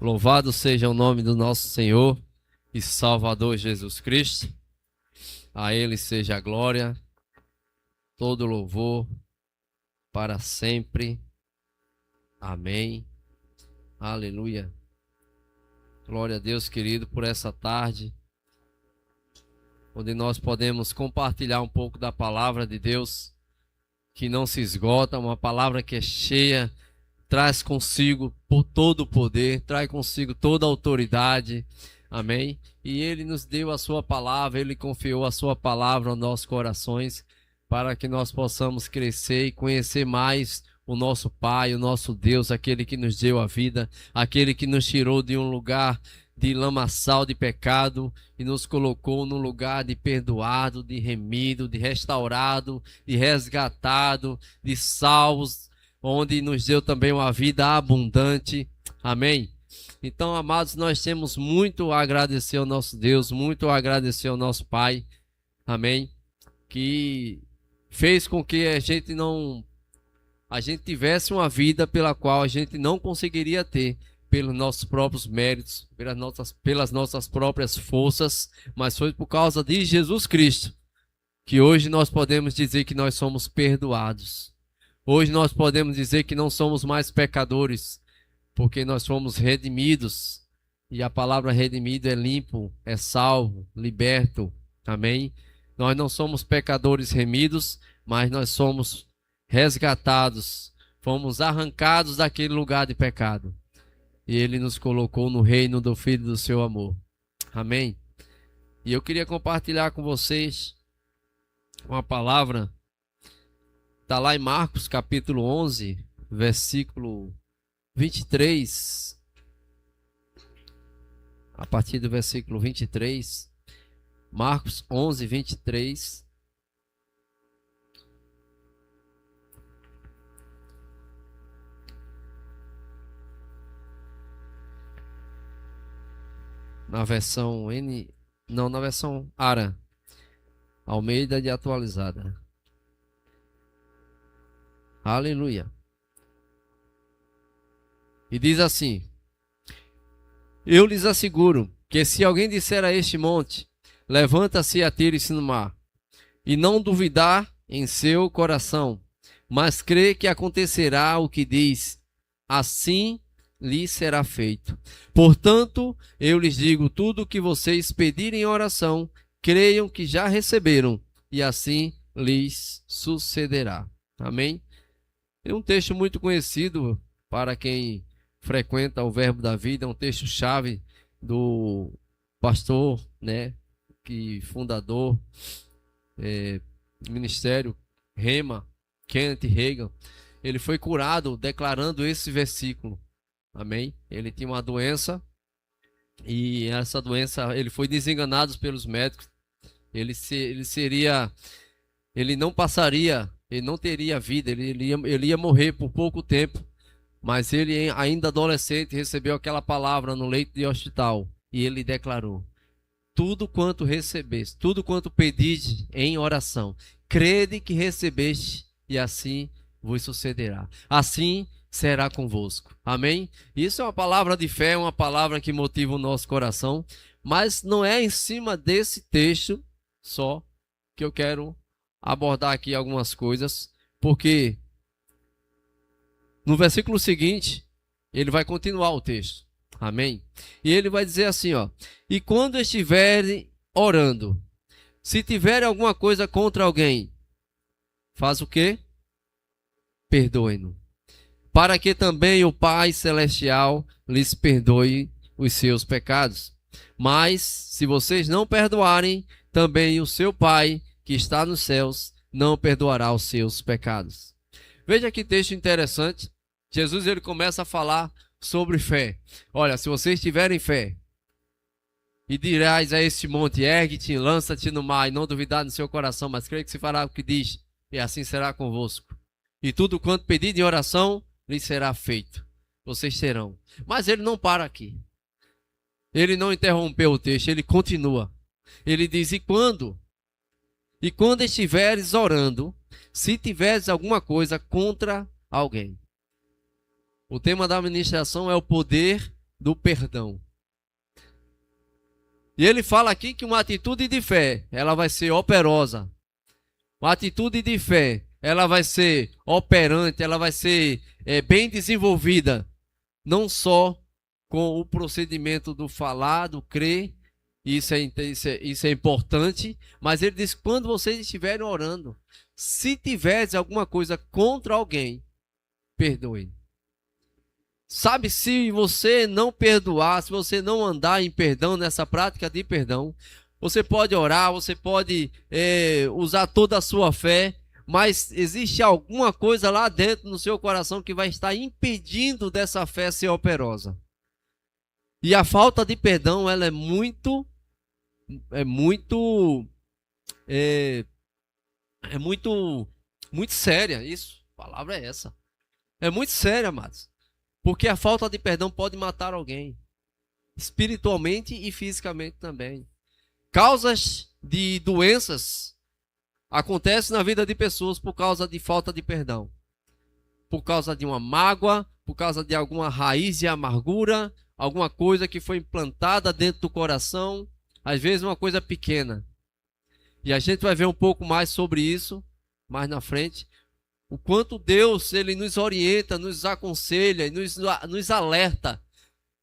Louvado seja o nome do nosso Senhor e Salvador Jesus Cristo. A Ele seja a glória, todo louvor, para sempre. Amém. Aleluia. Glória a Deus, querido, por essa tarde, onde nós podemos compartilhar um pouco da palavra de Deus, que não se esgota, uma palavra que é cheia, traz consigo por todo o poder, traz consigo toda a autoridade. Amém? E Ele nos deu a sua palavra, Ele confiou a sua palavra aos nossos corações, para que nós possamos crescer e conhecer mais o nosso Pai, o nosso Deus, aquele que nos deu a vida, aquele que nos tirou de um lugar de lamaçal de pecado e nos colocou num lugar de perdoado, de remido, de restaurado, de resgatado, de salvos, onde nos deu também uma vida abundante. Amém? Então, amados, nós temos muito a agradecer ao nosso Deus, muito a agradecer ao nosso Pai. Amém? Que fez com que a gente tivesse uma vida pela qual a gente não conseguiria ter pelos nossos próprios méritos, pelas nossas próprias forças, mas foi por causa de Jesus Cristo que hoje nós podemos dizer que nós somos perdoados. Hoje nós podemos dizer que não somos mais pecadores, porque nós fomos redimidos. E a palavra redimido é limpo, é salvo, liberto. Amém? Nós não somos pecadores remidos, mas nós somos resgatados. Fomos arrancados daquele lugar de pecado. E Ele nos colocou no reino do Filho do seu amor. Amém? E eu queria compartilhar com vocês uma palavra. Está lá em Marcos capítulo 11, versículo 23. A partir do versículo 23. Marcos 11, 23. Na versão na versão ARA, Almeida de atualizada. Aleluia. E diz assim: eu lhes asseguro que se alguém disser a este monte, levanta-se e atire-se no mar, e não duvidar em seu coração, mas crê que acontecerá o que diz, assim lhe será feito. Portanto, eu lhes digo, tudo o que vocês pedirem em oração, creiam que já receberam, e assim lhes sucederá. Amém? É um texto muito conhecido para quem frequenta o Verbo da Vida, é um texto-chave do pastor, né, fundador do ministério Rema, Kenneth Hagin. Ele foi curado declarando esse versículo. Amém? Ele tinha uma doença e essa doença, ele foi desenganado pelos médicos. Ele não teria vida, ele ia morrer por pouco tempo. Mas ele, ainda adolescente, recebeu aquela palavra no leito de hospital e ele declarou: tudo quanto recebeste, tudo quanto pediste em oração, crede que recebeste e assim vos sucederá. Assim será convosco. Amém? Isso é uma palavra de fé, uma palavra que motiva o nosso coração, mas não é em cima desse texto só que eu quero abordar aqui algumas coisas, porque no versículo seguinte, ele vai continuar o texto. Amém? E ele vai dizer assim, ó: e quando estiverem orando, se tiverem alguma coisa contra alguém, faz o quê? Perdoem-no, para que também o Pai Celestial lhes perdoe os seus pecados. Mas, se vocês não perdoarem, também o seu Pai, que está nos céus, não perdoará os seus pecados. Veja que texto interessante. Jesus, ele começa a falar sobre fé. Olha, se vocês tiverem fé, e dirás a este monte, ergue-te, lança-te no mar, e não duvidar no seu coração, mas crê que se fará o que diz, e assim será convosco. E tudo quanto pedir em oração, lhes será feito. Vocês terão. Mas ele não para aqui. Ele não interrompeu o texto, ele continua. Ele diz: e quando? E quando estiveres orando, se tiveres alguma coisa contra alguém. O tema da ministração é o poder do perdão. E ele fala aqui que uma atitude de fé, ela vai ser operosa. Uma atitude de fé, ela vai ser operante, ela vai ser bem desenvolvida. Não só com o procedimento do falar, do crer, isso é importante, mas ele diz que quando vocês estiverem orando, se tiveres alguma coisa contra alguém, perdoe. Sabe, se você não perdoar, se você não andar em perdão, nessa prática de perdão, você pode orar, você pode usar toda a sua fé, mas existe alguma coisa lá dentro no seu coração que vai estar impedindo dessa fé ser operosa. E a falta de perdão, ela é muito séria. Isso, a palavra é essa. É muito séria, amados. Porque a falta de perdão pode matar alguém, espiritualmente e fisicamente também. Causas de doenças acontecem na vida de pessoas por causa de falta de perdão. Por causa de uma mágoa, por causa de alguma raiz de amargura, alguma coisa que foi implantada dentro do coração, às vezes uma coisa pequena. E a gente vai ver um pouco mais sobre isso mais na frente. O quanto Deus, ele nos orienta, nos aconselha e nos alerta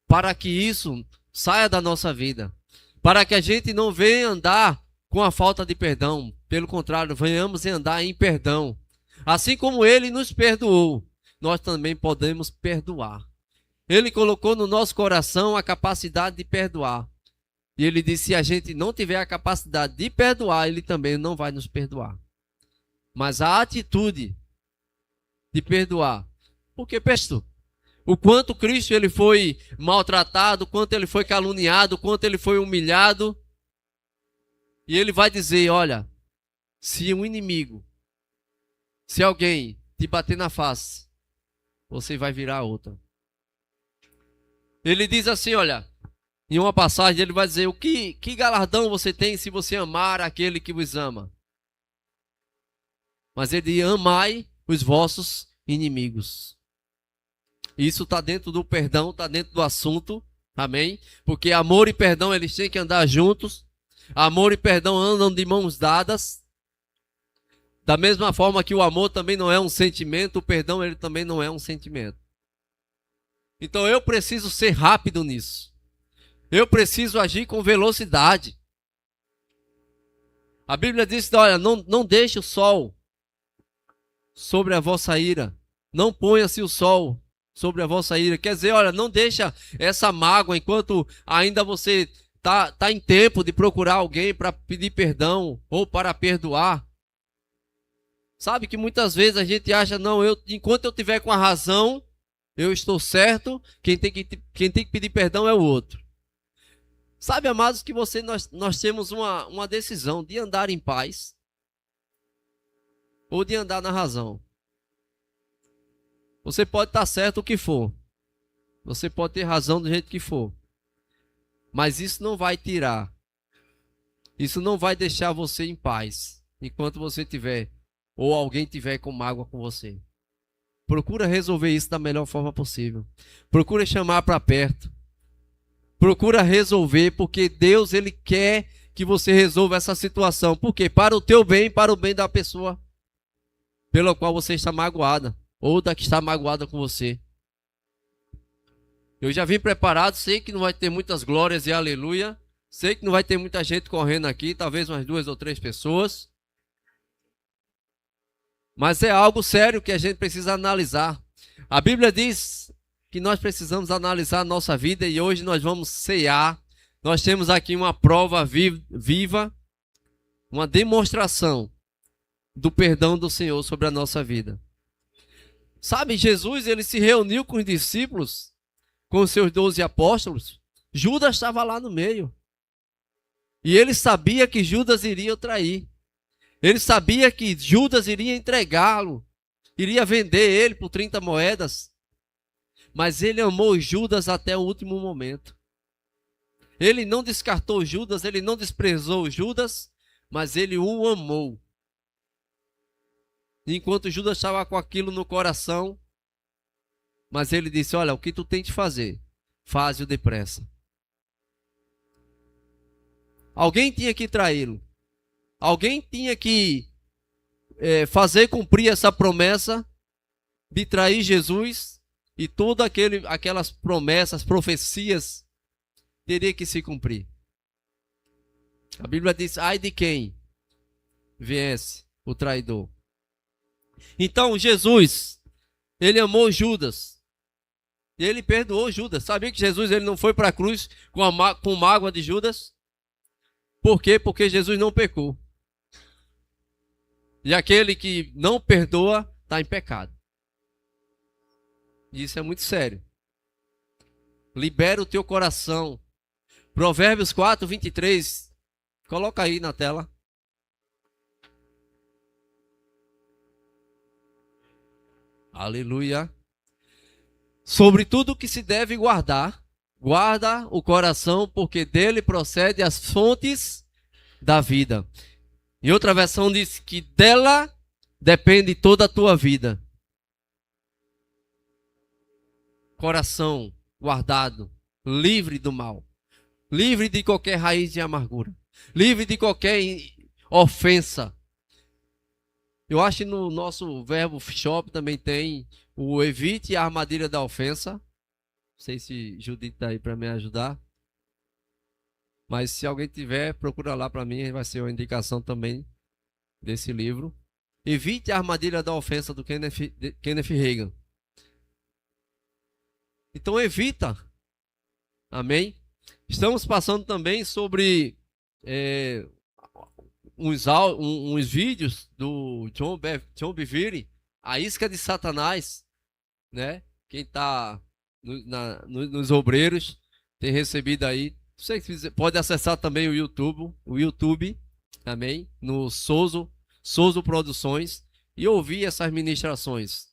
para que isso saia da nossa vida. Para que a gente não venha andar com a falta de perdão. Pelo contrário, venhamos andar em perdão. Assim como ele nos perdoou, nós também podemos perdoar. Ele colocou no nosso coração a capacidade de perdoar. E ele disse, se a gente não tiver a capacidade de perdoar, ele também não vai nos perdoar. Mas a atitude de perdoar. Porque, pastor, o quanto Cristo ele foi maltratado, o quanto ele foi caluniado, o quanto ele foi humilhado. E ele vai dizer, olha, se um inimigo, se alguém te bater na face, você vai virar outra. Ele diz assim, olha, em uma passagem ele vai dizer, que galardão você tem se você amar aquele que vos ama? Mas ele diz, amai os vossos inimigos. Isso está dentro do perdão, está dentro do assunto, amém? Porque amor e perdão, eles têm que andar juntos. Amor e perdão andam de mãos dadas. Da mesma forma que o amor também não é um sentimento, o perdão ele também não é um sentimento. Então eu preciso ser rápido nisso. Eu preciso agir com velocidade. A Bíblia diz, olha, não deixe o sol sobre a vossa ira. Não ponha-se o sol sobre a vossa ira. Quer dizer, olha, não deixa essa mágoa enquanto ainda você tá em tempo de procurar alguém para pedir perdão ou para perdoar. Sabe que muitas vezes a gente acha, não, enquanto eu tiver com a razão, eu estou certo, quem tem que pedir perdão é o outro. Sabe, amados, que nós temos uma decisão de andar em paz ou de andar na razão. Você pode estar certo o que for. Você pode ter razão do jeito que for. Mas isso não vai tirar. Isso não vai deixar você em paz. Enquanto você tiver, ou alguém tiver com mágoa com você. Procura resolver isso da melhor forma possível. Procura chamar para perto. Procura resolver, porque Deus, ele quer que você resolva essa situação. Por quê? Para o teu bem, para o bem da pessoa pela qual você está magoada. Ou da que está magoada com você. Eu já vim preparado, sei que não vai ter muitas glórias e aleluia. Sei que não vai ter muita gente correndo aqui, talvez umas 2 ou 3 pessoas. Mas é algo sério que a gente precisa analisar. A Bíblia diz que nós precisamos analisar a nossa vida e hoje nós vamos cear. Nós temos aqui uma prova viva, uma demonstração do perdão do Senhor sobre a nossa vida. Sabe, Jesus, ele se reuniu com os discípulos, com os seus 12 apóstolos. Judas estava lá no meio. E ele sabia que Judas iria o trair. Ele sabia que Judas iria entregá-lo, iria vender ele por 30 moedas. Mas ele amou Judas até o último momento. Ele não descartou Judas, ele não desprezou Judas, mas ele o amou. Enquanto Judas estava com aquilo no coração, mas ele disse, olha, o que tu tem que fazer? faze-o depressa. Alguém tinha que traí-lo. Alguém tinha que fazer cumprir essa promessa de trair Jesus, e todas aquelas promessas, profecias, teria que se cumprir. A Bíblia diz, ai de quem viesse o traidor. Então Jesus, ele amou Judas, e ele perdoou Judas. Sabia que Jesus ele não foi para a cruz com mágoa de Judas? Por quê? Porque Jesus não pecou. E aquele que não perdoa está em pecado. Isso é muito sério. Libera o teu coração. Provérbios 4, 23. Coloca aí na tela. Aleluia. Sobre tudo que se deve guardar, guarda o coração, porque dele procede as fontes da vida. Em outra versão diz que dela depende toda a tua vida. Coração guardado, livre do mal, livre de qualquer raiz de amargura, livre de qualquer ofensa. Eu acho que no nosso Verbo Shop também tem o evite a armadilha da ofensa. Não sei se Judite está aí para me ajudar. Mas se alguém tiver, procura lá para mim, vai ser uma indicação também desse livro. Evite a armadilha da ofensa do Kenneth Hagin. Então evita. Amém? Estamos passando também sobre uns vídeos do John Bevere, a isca de Satanás, né? Quem está nos obreiros tem recebido aí. Você pode acessar também o YouTube, amém? No Souzo Produções, e ouvir essas ministrações.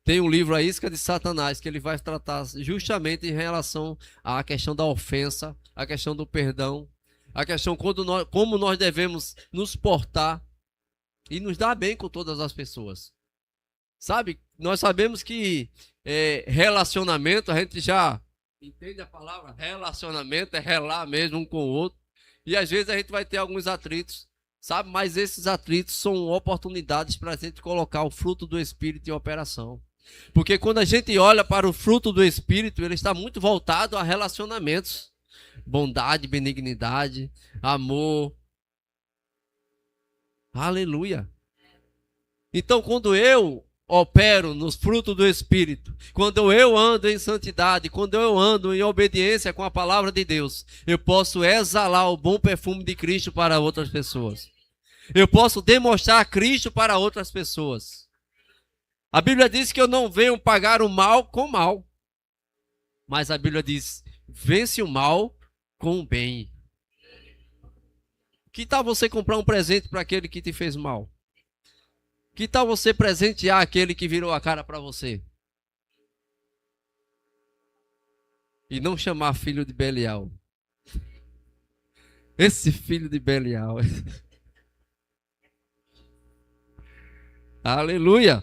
Tem um livro, A Isca de Satanás, que ele vai tratar justamente em relação à questão da ofensa, a questão do perdão, a questão como nós devemos nos portar e nos dar bem com todas as pessoas. Sabe, nós sabemos que relacionamento, a gente já entende a palavra relacionamento, é relar mesmo um com o outro. E às vezes a gente vai ter alguns atritos, sabe? Mas esses atritos são oportunidades para a gente colocar o fruto do Espírito em operação. Porque quando a gente olha para o fruto do Espírito, ele está muito voltado a relacionamentos. Bondade, benignidade, amor. Aleluia. Então, quando eu opero nos frutos do Espírito, quando eu ando em santidade, quando eu ando em obediência com a palavra de Deus, eu posso exalar o bom perfume de Cristo para outras pessoas. Eu posso demonstrar Cristo para outras pessoas. A Bíblia diz que eu não venho pagar o mal com o mal. Mas a Bíblia diz, vence o mal com o bem. Que tal você comprar um presente para aquele que te fez mal? Que tal você presentear aquele que virou a cara para você? E não chamar filho de Belial. Esse filho de Belial. Aleluia.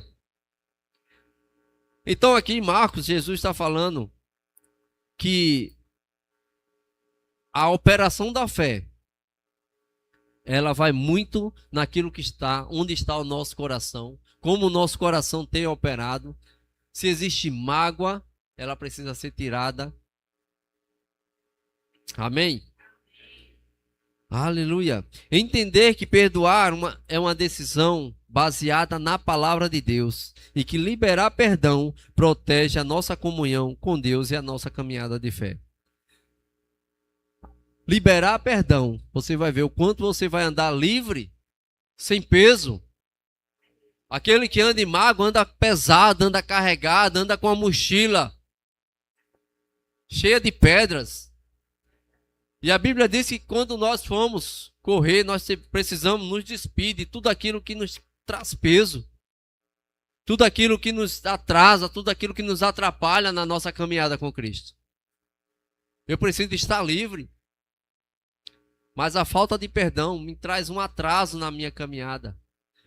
Então aqui em Marcos, Jesus está falando que a operação da fé, ela vai muito naquilo que está, onde está o nosso coração, como o nosso coração tem operado. Se existe mágoa, ela precisa ser tirada. Amém? Aleluia. Entender que perdoar é uma decisão baseada na palavra de Deus e que liberar perdão protege a nossa comunhão com Deus e a nossa caminhada de fé. Liberar perdão, você vai ver o quanto você vai andar livre, sem peso. Aquele que anda em mágoa anda pesado, anda carregado, anda com a mochila cheia de pedras. E a Bíblia diz que quando nós formos correr, nós precisamos nos despedir de tudo aquilo que nos traz peso, tudo aquilo que nos atrasa, tudo aquilo que nos atrapalha na nossa caminhada com Cristo. Eu preciso estar livre. Mas a falta de perdão me traz um atraso na minha caminhada.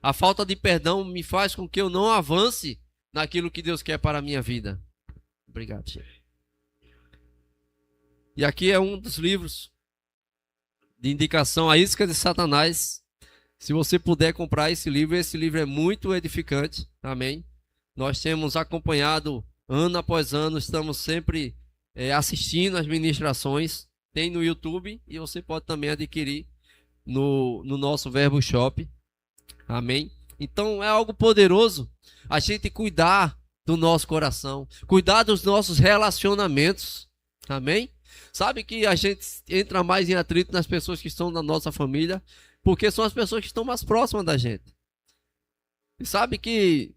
A falta de perdão me faz com que eu não avance naquilo que Deus quer para a minha vida. Obrigado, chefe. E aqui é um dos livros de indicação, A Isca de Satanás. Se você puder comprar esse livro é muito edificante. Amém? Nós temos acompanhado ano após ano, estamos sempre assistindo as ministrações. Tem no YouTube e você pode também adquirir no nosso Verbo Shop. Amém? Então é algo poderoso a gente cuidar do nosso coração, cuidar dos nossos relacionamentos. Amém? Sabe que a gente entra mais em atrito nas pessoas que estão na nossa família, porque são as pessoas que estão mais próximas da gente. E sabe que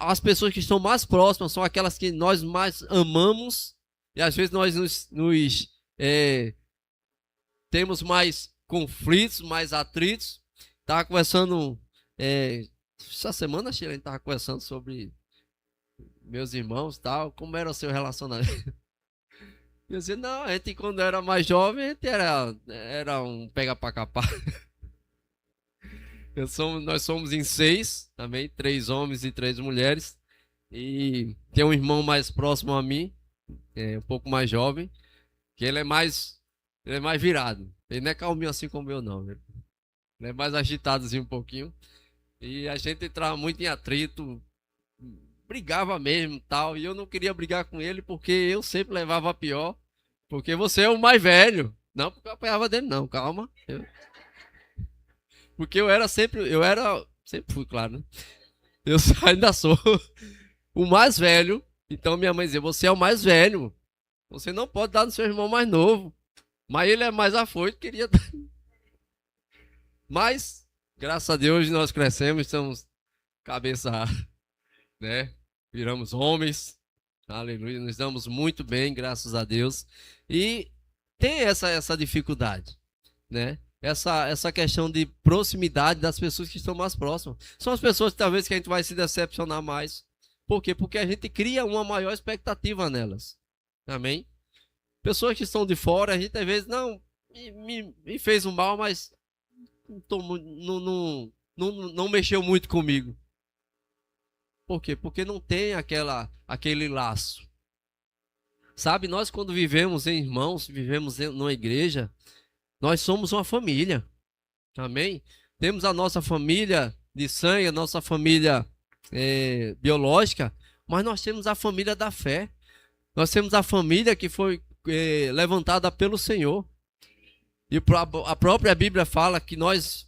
as pessoas que estão mais próximas são aquelas que nós mais amamos, e às vezes nós temos mais conflitos, mais atritos. Estava conversando essa semana, Sheila, a gente estava conversando sobre meus irmãos, tal, como era o seu relacionamento. Eu dizia, não, a gente quando era mais jovem, a gente era um pega pra capar. Nós somos em 6, também, 3 homens e 3 mulheres. E tem um irmão mais próximo a mim, um pouco mais jovem, que ele é mais virado. Ele não é calminho assim como eu, não. Ele é mais agitadozinho um pouquinho. E a gente entrava muito em atrito, brigava mesmo tal. E eu não queria brigar com ele porque eu sempre levava a pior. Porque você é o mais velho. Não porque eu apanhava dele, não, calma. Porque sempre fui, claro, né? Eu ainda sou o mais velho. Então minha mãe dizia, você é o mais velho. Você não pode dar no seu irmão mais novo. Mas ele é mais afoito, queria dar. Mas, graças a Deus, nós crescemos, estamos cabeça, né? Viramos homens. Aleluia, nos damos muito bem, graças a Deus. E tem essa dificuldade, né? Essa questão de proximidade das pessoas que estão mais próximas. São as pessoas talvez que a gente vai se decepcionar mais. Por quê? Porque a gente cria uma maior expectativa nelas. Amém? Pessoas que estão de fora, a gente às vezes não me fez um mal, mas não mexeu muito comigo. Por quê? Porque não tem aquele laço. Sabe, nós quando vivemos em irmãos, vivemos numa igreja, nós somos uma família. Amém? Temos a nossa família de sangue, a nossa família biológica, mas nós temos a família da fé. Nós temos a família que foi levantada pelo Senhor. E a própria Bíblia fala que nós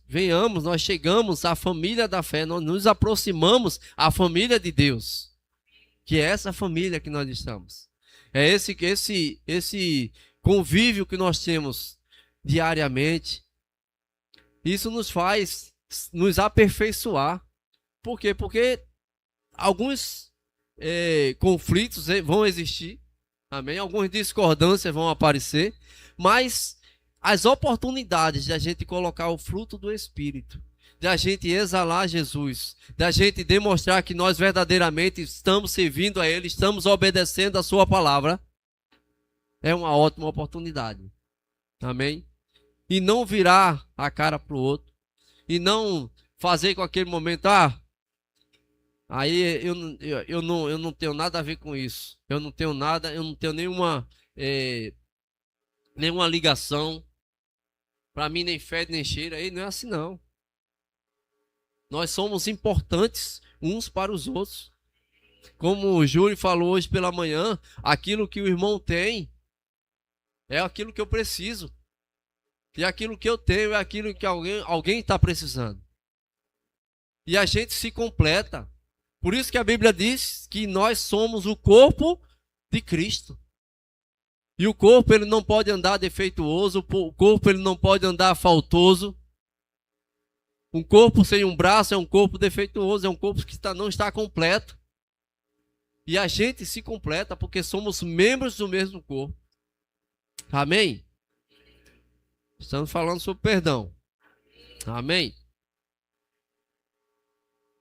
chegamos à família da fé, nós nos aproximamos à família de Deus. Que é essa família que nós estamos. É esse convívio que nós temos diariamente. Isso nos faz nos aperfeiçoar. Por quê? Porque alguns conflitos vão existir. Amém? Algumas discordâncias vão aparecer. Mas as oportunidades de a gente colocar o fruto do Espírito, de a gente exalar Jesus, de a gente demonstrar que nós verdadeiramente estamos servindo a Ele, estamos obedecendo a Sua palavra, é uma ótima oportunidade. Amém? E não virar a cara para o outro, e não fazer com aquele momento, aí eu não tenho nada a ver com isso, eu não tenho nenhuma ligação. Para mim nem fede nem cheira, aí não é assim não. Nós somos importantes uns para os outros. Como o Júlio falou hoje pela manhã, aquilo que o irmão tem é aquilo que eu preciso. E aquilo que eu tenho é aquilo que alguém está precisando. E a gente se completa. Por isso que a Bíblia diz que nós somos o corpo de Cristo. E o corpo ele não pode andar defeituoso, o corpo ele não pode andar faltoso. Um corpo sem um braço é um corpo defeituoso, é um corpo que não está completo. E a gente se completa porque somos membros do mesmo corpo. Amém? Estamos falando sobre perdão. Amém?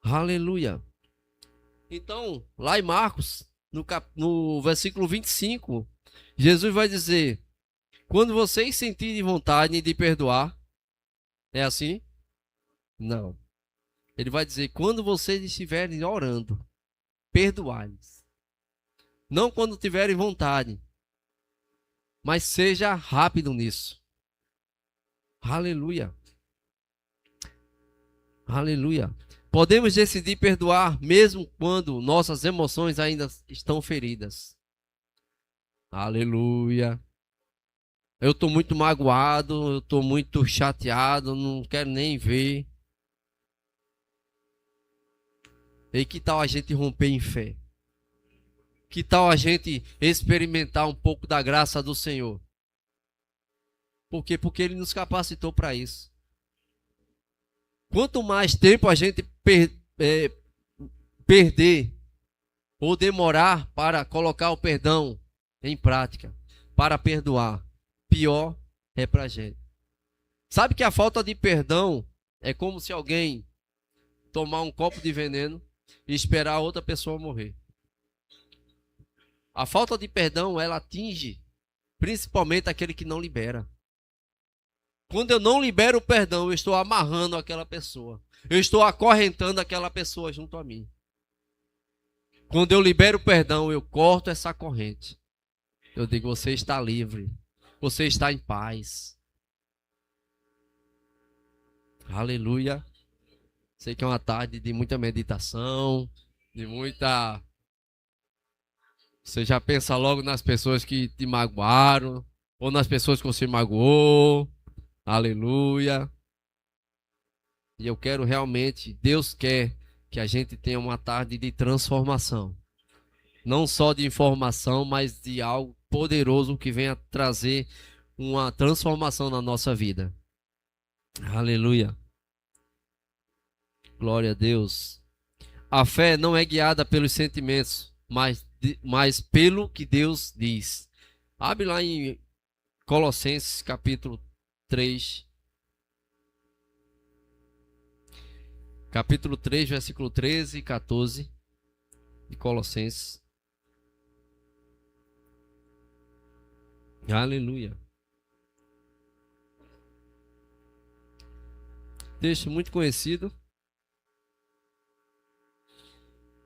Aleluia. Então, lá em Marcos, no versículo 25, Jesus vai dizer: quando vocês sentirem vontade de perdoar, é assim? Não. Ele vai dizer: quando vocês estiverem orando, perdoai-lhes. Não quando tiverem vontade. mas seja rápido nisso. Aleluia. Aleluia. Podemos decidir perdoar mesmo quando nossas emoções ainda estão feridas. Aleluia. Eu estou muito magoado, eu estou muito chateado, não quero nem ver. E que tal a gente romper em fé? Que tal a gente experimentar um pouco da graça do Senhor? Por quê? Porque Ele nos capacitou para isso. Quanto mais tempo a gente perder ou demorar para colocar o perdão em prática, para perdoar, pior é para a gente. Sabe que a falta de perdão é como se alguém tomar um copo de veneno e esperar outra pessoa morrer. A falta de perdão, ela atinge principalmente aquele que não libera. Quando eu não libero o perdão, eu estou amarrando aquela pessoa. Eu estou acorrentando aquela pessoa junto a mim. Quando eu libero o perdão, eu corto essa corrente. Eu digo, você está livre. Você está em paz. Aleluia. Sei que é uma tarde de muita meditação, de muita... Você já pensa logo nas pessoas que te magoaram, ou nas pessoas que você magoou. Aleluia. E eu quero realmente, Deus quer que a gente tenha uma tarde de transformação. Não só de informação, mas de algo poderoso que venha trazer uma transformação na nossa vida. Aleluia. Glória a Deus. A fé não é guiada pelos sentimentos, mas pelo que Deus diz. Abre lá em Colossenses capítulo 3. Capítulo 3, versículo 13 e 14 de Colossenses. Aleluia. Texto muito conhecido.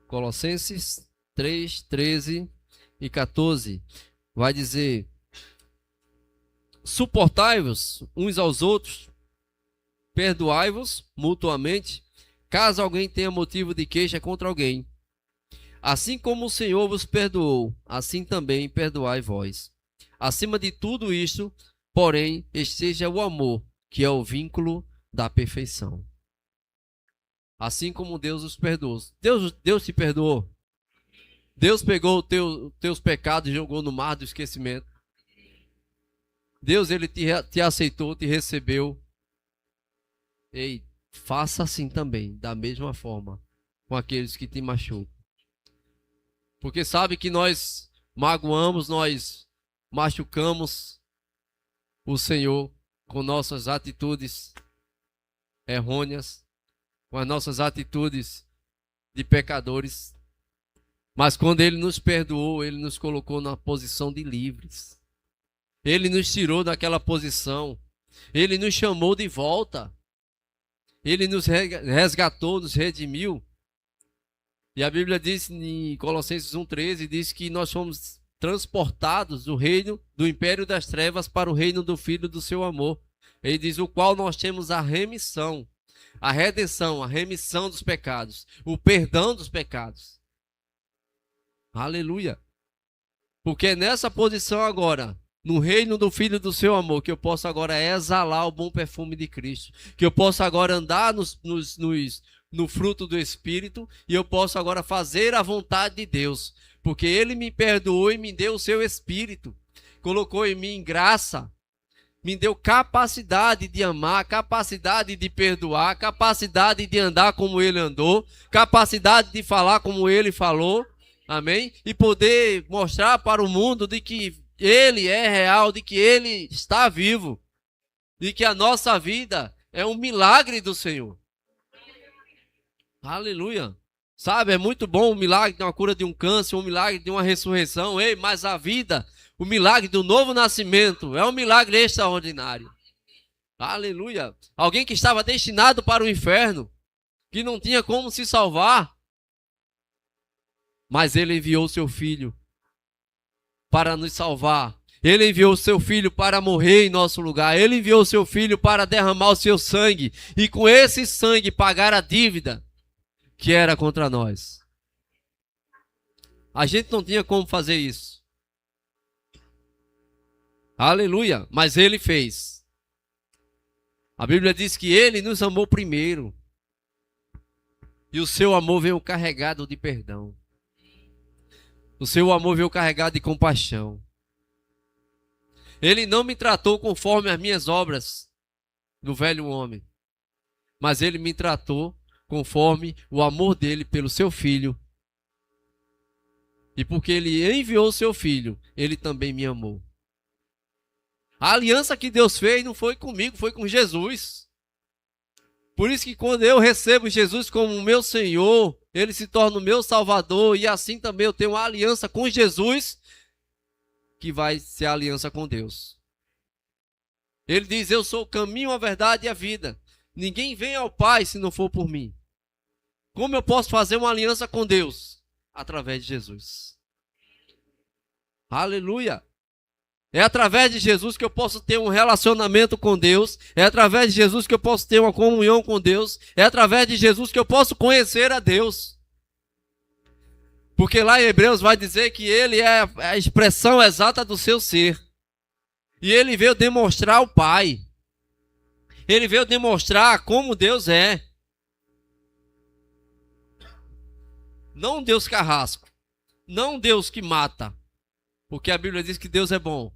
Colossenses 3, 13 e 14. Vai dizer: suportai-vos uns aos outros, perdoai-vos mutuamente, caso alguém tenha motivo de queixa contra alguém. Assim como o Senhor vos perdoou, assim também perdoai vós. Acima de tudo isto, porém, esteja o amor, que é o vínculo da perfeição. Assim como Deus os perdoou. Deus te perdoou. Deus pegou teus pecados e jogou no mar do esquecimento. Deus, Ele te aceitou, te recebeu. Ei, faça assim também, da mesma forma, com aqueles que te machucam. Porque sabe que nós magoamos, nós machucamos o Senhor com nossas atitudes errôneas, com as nossas atitudes de pecadores. Mas quando Ele nos perdoou, Ele nos colocou na posição de livres. Ele nos tirou daquela posição. Ele nos chamou de volta. Ele nos resgatou, nos redimiu. E a Bíblia diz em Colossenses 1,13, diz que nós fomos transportados do reino, do império das trevas para o reino do Filho do seu amor. Ele diz, o qual nós temos a remissão, a redenção, a remissão dos pecados, o perdão dos pecados. Aleluia. Porque é nessa posição agora, no reino do Filho do seu amor, que eu posso agora exalar o bom perfume de Cristo. Que eu posso agora andar no fruto do Espírito. E eu posso agora fazer a vontade de Deus. Porque Ele me perdoou e me deu o seu Espírito. Colocou em mim graça. Me deu capacidade de amar, capacidade de perdoar, capacidade de andar como Ele andou, capacidade de falar como Ele falou. Amém? E poder mostrar para o mundo de que Ele é real, de que Ele está vivo, de que a nossa vida é um milagre do Senhor. Aleluia. Sabe, é muito bom o milagre de uma cura de um câncer, o milagre de uma ressurreição. Ei, mas a vida, o milagre do novo nascimento é um milagre extraordinário. Aleluia. Alguém que estava destinado para o inferno, que não tinha como se salvar, mas Ele enviou o seu Filho para nos salvar. Ele enviou o seu filho para morrer em nosso lugar. Ele enviou o seu filho para derramar o seu sangue. E com esse sangue pagar a dívida que era contra nós. A gente não tinha como fazer isso. Aleluia. Mas ele fez. A Bíblia diz que ele nos amou primeiro. E o seu amor veio carregado de perdão. O seu amor veio carregado de compaixão. Ele não me tratou conforme as minhas obras do velho homem. Mas ele me tratou conforme o amor dele pelo seu filho. E porque ele enviou o seu filho, ele também me amou. A aliança que Deus fez não foi comigo, foi com Jesus. Por isso que quando eu recebo Jesus como o meu Senhor, ele se torna o meu Salvador. E assim também eu tenho uma aliança com Jesus, que vai ser a aliança com Deus. Ele diz, eu sou o caminho, a verdade e a vida. Ninguém vem ao Pai se não for por mim. Como eu posso fazer uma aliança com Deus? Através de Jesus. Aleluia! É através de Jesus que eu posso ter um relacionamento com Deus. É através de Jesus que eu posso ter uma comunhão com Deus. É através de Jesus que eu posso conhecer a Deus. Porque lá em Hebreus vai dizer que ele é a expressão exata do seu ser. E ele veio demonstrar o Pai. Ele veio demonstrar como Deus é. Não um Deus carrasco. Não um Deus que mata. Porque a Bíblia diz que Deus é bom.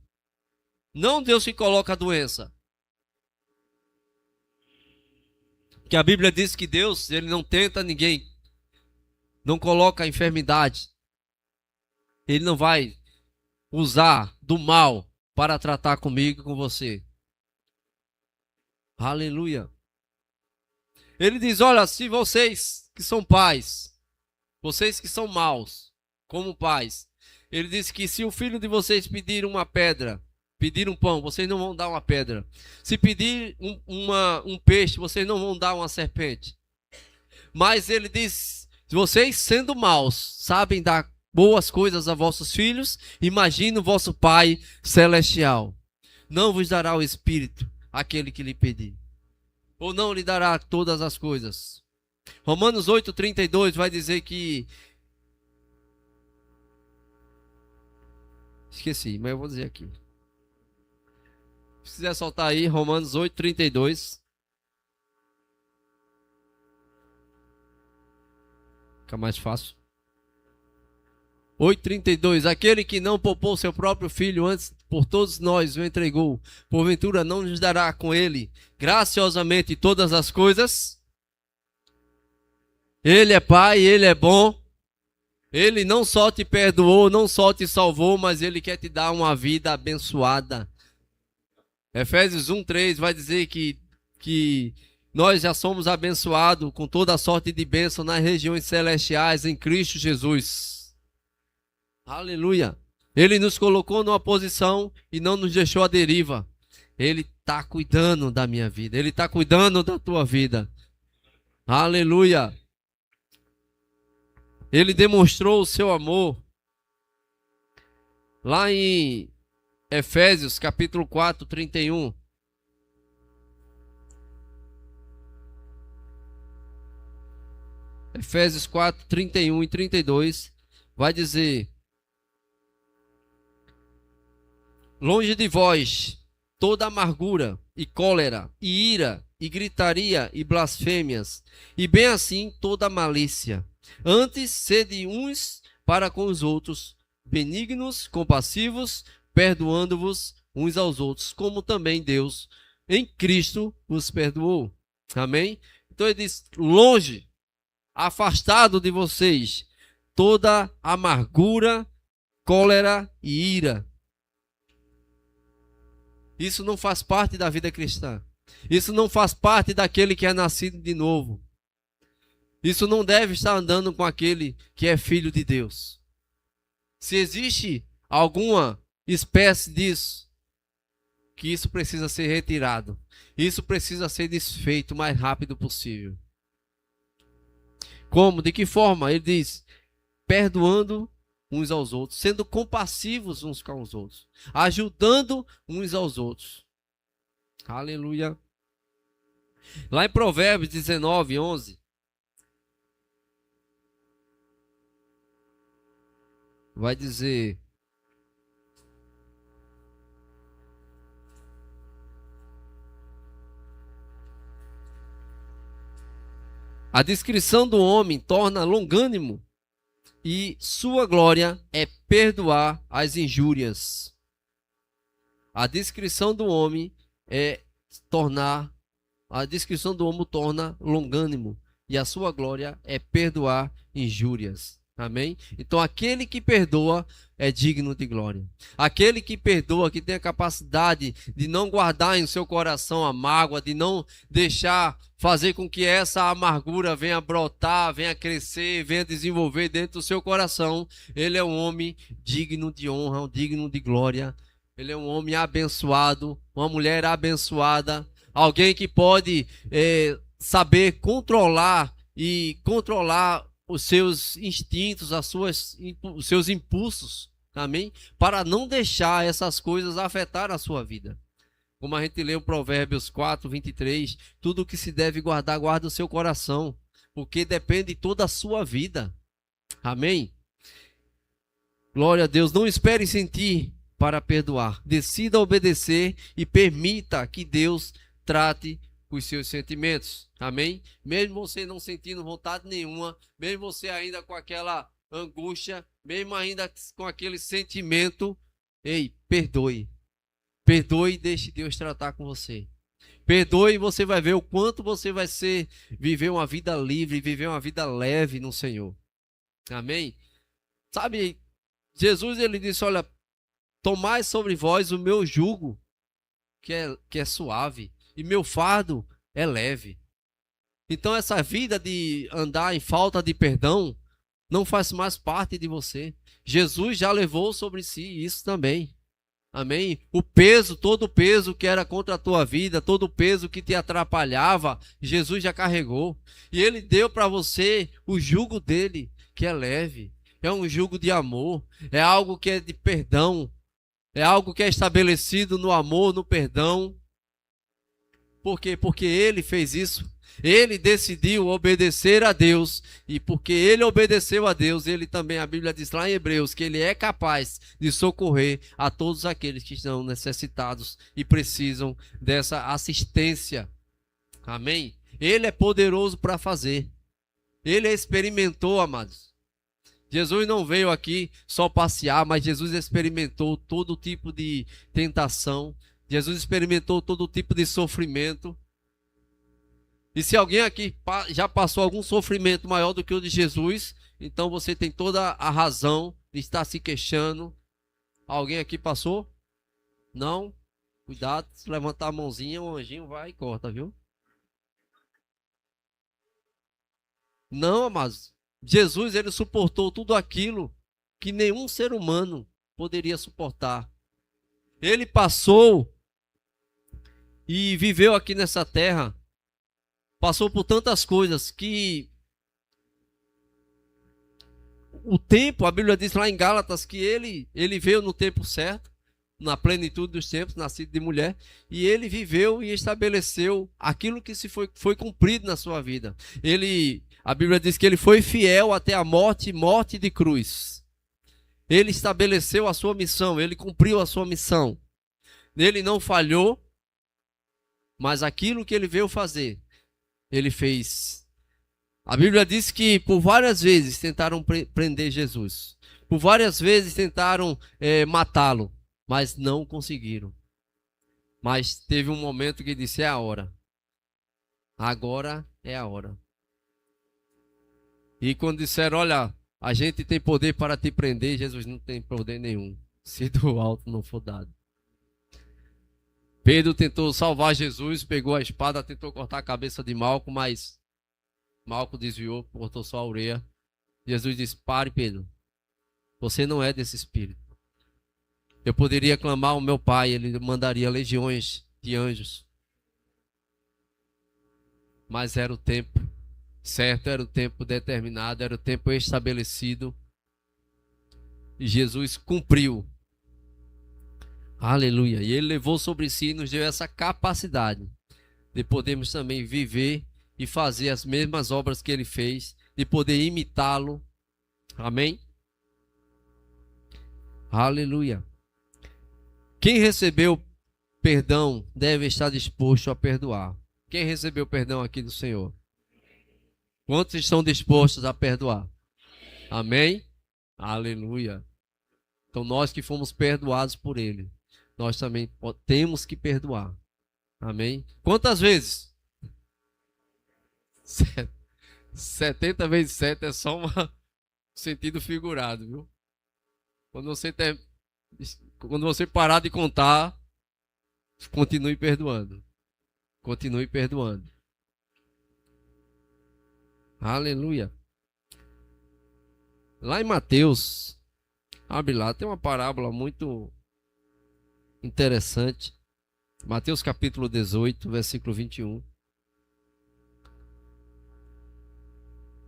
Não um Deus que coloca a doença. Porque a Bíblia diz que Deus, ele não tenta ninguém. Não coloca a enfermidade. Ele não vai usar do mal para tratar comigo e com você. Aleluia. Ele diz, olha, se vocês que são pais, vocês que são maus, como pais, ele diz que se o filho de vocês pedir uma pedra, pedir um pão, vocês não vão dar uma pedra. Se pedir um peixe, vocês não vão dar uma serpente. Mas ele diz, vocês sendo maus, sabem dar boas coisas a vossos filhos, imagine o vosso Pai celestial. Não vos dará o Espírito, aquele que lhe pedir. Ou não lhe dará todas as coisas. Romanos 8,32 vai dizer que... Esqueci, mas eu vou dizer aqui. Se quiser soltar aí, Romanos 8,32. Fica mais fácil. 8,32. Aquele que não poupou seu próprio filho, antes por todos nós o entregou, porventura não nos dará com ele graciosamente todas as coisas? Ele é Pai, ele é bom. Ele não só te perdoou, não só te salvou, mas ele quer te dar uma vida abençoada. Efésios 1,3 vai dizer que nós já somos abençoados com toda a sorte de bênção nas regiões celestiais em Cristo Jesus. Aleluia. Ele nos colocou numa posição e não nos deixou à deriva. Ele está cuidando da minha vida. Ele está cuidando da tua vida. Aleluia. Ele demonstrou o seu amor. Lá em Efésios capítulo 4, 31. Efésios 4, 31 e 32. Vai dizer: longe de vós toda amargura e cólera e ira e gritaria e blasfêmias, e bem assim toda malícia. Antes, sede uns para com os outros, benignos, compassivos, perdoando-vos uns aos outros, como também Deus em Cristo vos perdoou. Amém? Então ele diz, longe, afastado de vocês, toda amargura, cólera e ira. Isso não faz parte da vida cristã. Isso não faz parte daquele que é nascido de novo. Isso não deve estar andando com aquele que é filho de Deus. Se existe alguma espécie disso, que isso precisa ser retirado. Isso precisa ser desfeito o mais rápido possível. Como? De que forma? Ele diz, perdoando uns aos outros, sendo compassivos uns com os outros, ajudando uns aos outros. Aleluia. Lá em Provérbios 19, 11, vai dizer: a discrição do homem torna longânimo, e sua glória é perdoar as injúrias. A discrição do homem torna longânimo, e a sua glória é perdoar injúrias. Amém? Então aquele que perdoa é digno de glória. Aquele que perdoa, que tem a capacidade de não guardar em seu coração a mágoa, de não deixar fazer com que essa amargura venha brotar, venha crescer, venha desenvolver dentro do seu coração, ele é um homem digno de honra, digno de glória. Ele é um homem abençoado, uma mulher abençoada, alguém que pode saber controlar os seus instintos, os seus impulsos, amém? Para não deixar essas coisas afetar a sua vida. Como a gente lê o Provérbios 4, 23, tudo que se deve guardar, guarda o seu coração, porque depende toda a sua vida. Amém? Glória a Deus. Não espere sentir para perdoar. Decida obedecer e permita que Deus trate os seus sentimentos. Amém? Mesmo você não sentindo vontade nenhuma, mesmo você ainda com aquela angústia, mesmo ainda com aquele sentimento, ei, perdoe. Perdoe e deixe Deus tratar com você. Perdoe e você vai ver o quanto você vai viver uma vida livre, viver uma vida leve no Senhor. Amém? Sabe, Jesus ele disse, olha, tomai sobre vós o meu jugo, que é suave, e meu fardo é leve. Então essa vida de andar em falta de perdão não faz mais parte de você. Jesus já levou sobre si isso também. Amém? O peso, todo o peso que era contra a tua vida, todo o peso que te atrapalhava, Jesus já carregou. E ele deu para você o jugo dele, que é leve. É um jugo de amor, é algo que é de perdão, é algo que é estabelecido no amor, no perdão. Por quê? Porque ele fez isso. Ele decidiu obedecer a Deus, e porque ele obedeceu a Deus, ele também, a Bíblia diz lá em Hebreus, que ele é capaz de socorrer a todos aqueles que estão necessitados e precisam dessa assistência. Amém? Ele é poderoso para fazer. Ele experimentou, amados. Jesus não veio aqui só passear, mas Jesus experimentou todo tipo de tentação. Jesus experimentou todo tipo de sofrimento. E se alguém aqui já passou algum sofrimento maior do que o de Jesus, então você tem toda a razão de estar se queixando. Alguém aqui passou? Não? Cuidado, se levantar a mãozinha, o anjinho vai e corta, viu? Não, amados. Jesus, ele suportou tudo aquilo que nenhum ser humano poderia suportar. Ele passou e viveu aqui nessa terra. Passou por tantas coisas que o tempo, a Bíblia diz lá em Gálatas que ele veio no tempo certo, na plenitude dos tempos, nascido de mulher, e ele viveu e estabeleceu aquilo que foi cumprido na sua vida. A Bíblia diz que ele foi fiel até a morte de cruz. Ele estabeleceu a sua missão, ele cumpriu a sua missão. Ele não falhou, mas aquilo que ele veio fazer, ele fez. A Bíblia diz que por várias vezes tentaram prender Jesus. Por várias vezes tentaram matá-lo, mas não conseguiram. Mas teve um momento que disse, é a hora. Agora é a hora. E quando disseram, olha, a gente tem poder para te prender, Jesus não tem poder nenhum, se do alto não for dado. Pedro tentou salvar Jesus, pegou a espada, tentou cortar a cabeça de Malco, mas Malco desviou, cortou só a orelha. Jesus disse, pare, Pedro, você não é desse espírito. Eu poderia clamar ao meu Pai, ele mandaria legiões de anjos. Mas era o tempo certo, era o tempo determinado, era o tempo estabelecido. E Jesus cumpriu. Aleluia. E ele levou sobre si e nos deu essa capacidade de podermos também viver e fazer as mesmas obras que ele fez, de poder imitá-lo. Amém? Aleluia. Quem recebeu perdão deve estar disposto a perdoar. Quem recebeu perdão aqui do Senhor? Quantos estão dispostos a perdoar? Amém? Aleluia. Então nós que fomos perdoados por Ele, nós também temos que perdoar. Amém? Quantas vezes? 70 vezes 7 é só um sentido figurado, viu? Quando você parar de contar, continue perdoando. Continue perdoando. Aleluia. Lá em Mateus, abre lá, tem uma parábola muito interessante. Mateus capítulo 18, versículo 21.